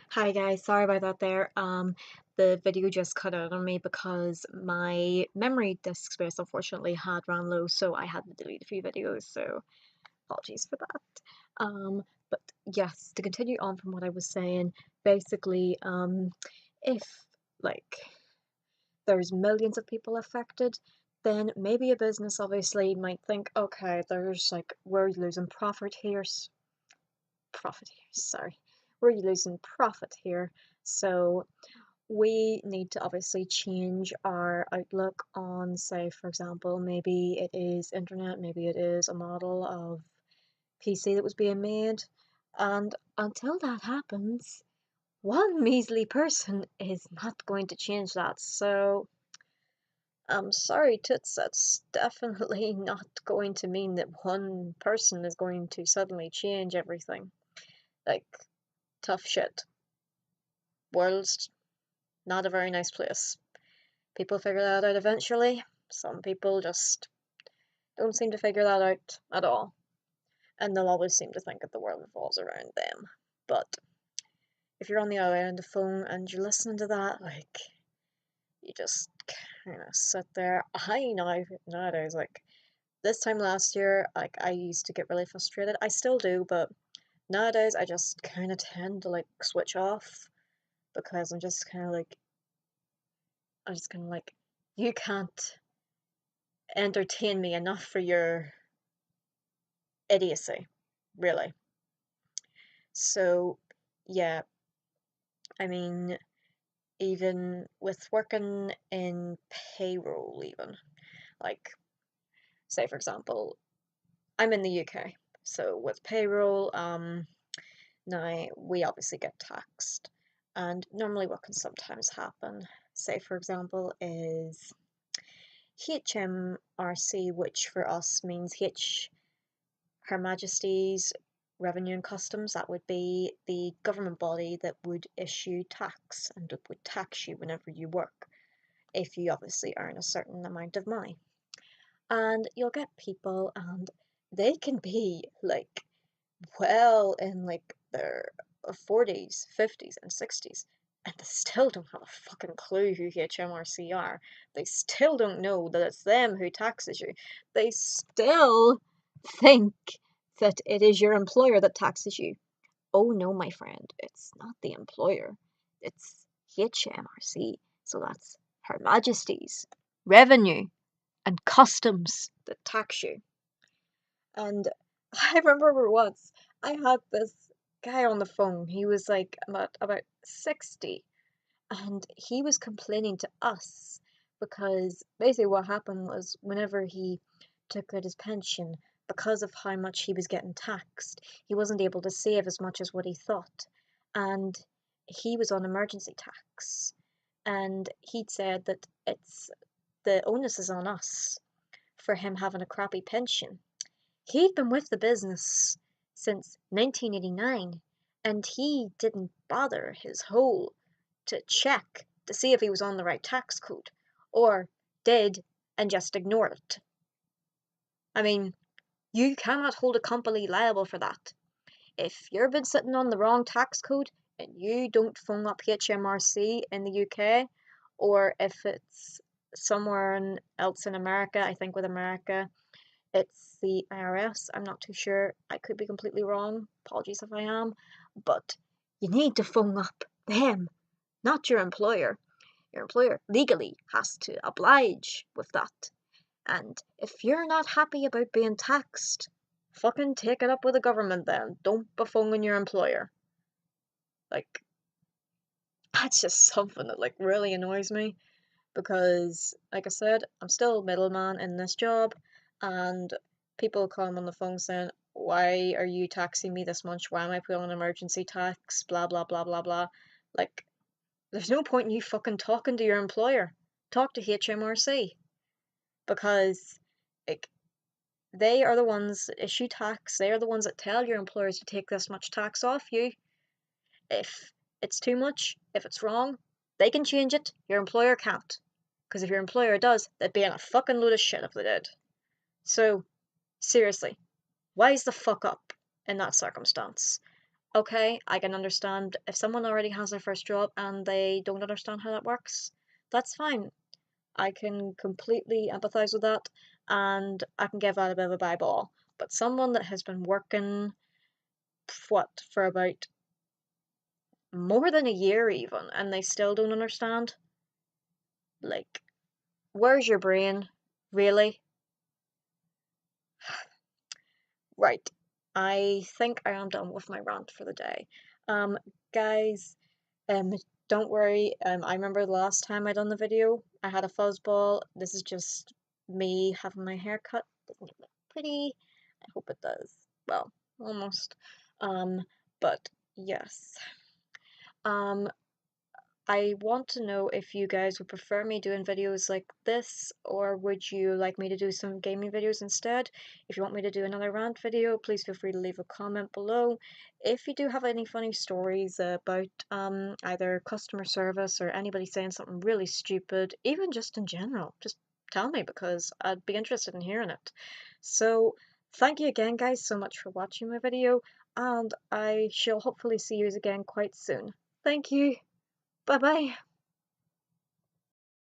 Hi guys, sorry about that there. The video just cut out on me because my memory disk space unfortunately had ran low, so I had to delete a few videos, so apologies for that. But yes, to continue on from what I was saying, basically, if like there's millions of people affected, then maybe a business obviously might think, okay, there's like we're losing profit here, sorry. We're losing profit here. So we need to obviously change our outlook on, say, for example, maybe it is internet, maybe it is a model of PC that was being made. And until that happens, one measly person is not going to change that. So I'm sorry, Toots, that's definitely not going to mean that one person is going to suddenly change everything. Like, tough shit. World's not a very nice place. People figure that out eventually. Some people just don't seem to figure that out at all. And they'll always seem to think that the world revolves around them. But if you're on the other end of the phone and you're listening to that, like, you just kind of sit there. I know nowadays, like, this time last year, like, I used to get really frustrated. I still do, but nowadays I just kind of tend to, like, switch off because I'm just kind of like, you can't entertain me enough for your idiocy, really. So, yeah, I mean, even with working in payroll, even like, say for example, I'm in the UK, so with payroll, now we obviously get taxed, and normally what can sometimes happen, say for example, is HMRC, which for us means Her Majesty's Revenue and Customs. That would be the government body that would issue tax and it would tax you whenever you work, if you obviously earn a certain amount of money. And you'll get people, and they can be like well in like their 40s, 50s, and 60s, and they still don't have a fucking clue who HMRC are. They still don't know that it's them who taxes you. They still think that it is your employer that taxes you. Oh no, my friend, it's not the employer. It's HMRC. So that's Her Majesty's Revenue and Customs that tax you. And I remember once I had this guy on the phone. He was like about 60, and he was complaining to us because basically what happened was whenever he took out his pension, because of how much he was getting taxed, he wasn't able to save as much as what he thought. And he was on emergency tax. And he'd said that it's the onus is on us for him having a crappy pension. He'd been with the business since 1989, and he didn't bother his whole to check to see if he was on the right tax code, or did and just ignored it. I mean, you cannot hold a company liable for that. If you've been sitting on the wrong tax code and you don't phone up HMRC in the UK, or if it's somewhere else in America, I think with America, it's the IRS. I'm not too sure. I could be completely wrong. Apologies if I am. But you need to phone up them, not your employer. Your employer legally has to oblige with that. And if you're not happy about being taxed, fucking take it up with the government then. Don't be phoning your employer. Like, that's just something that like really annoys me because, like I said, I'm still a middleman in this job, and people come on the phone saying, "Why are you taxing me this much? Why am I paying an emergency tax? Blah blah blah blah blah." Like, there's no point in you fucking talking to your employer. Talk to HMRC because, like, they are the ones that issue tax. They are the ones that tell your employers to take this much tax off you. If it's too much, if it's wrong, they can change it. Your employer can't. Because if your employer does, they'd be in a fucking load of shit if they did. So, seriously, wise the fuck up in that circumstance. Okay, I can understand if someone already has their first job and they don't understand how that works, that's fine. I can completely empathize with that and I can give that a bit of a bye-ball. But someone that has been working, what, for about more than a year even, and they still don't understand, like, where's your brain? Really? Right. I think I am done with my rant for the day. Um, guys, Um, don't worry. I remember the last time I done the video, I had a fuzzball. This is just me having my hair cut. Doesn't it look pretty? I hope it does. Well, almost. Um, but yes. Um, I want to know if you guys would prefer me doing videos like this, or would you like me to do some gaming videos instead? If you want me to do another rant video, please feel free to leave a comment below. If you do have any funny stories about either customer service or anybody saying something really stupid, even just in general, just tell me because I'd be interested in hearing it. So, thank you again, guys, so much for watching my video, and I shall hopefully see you again quite soon. Thank you. Bye bye.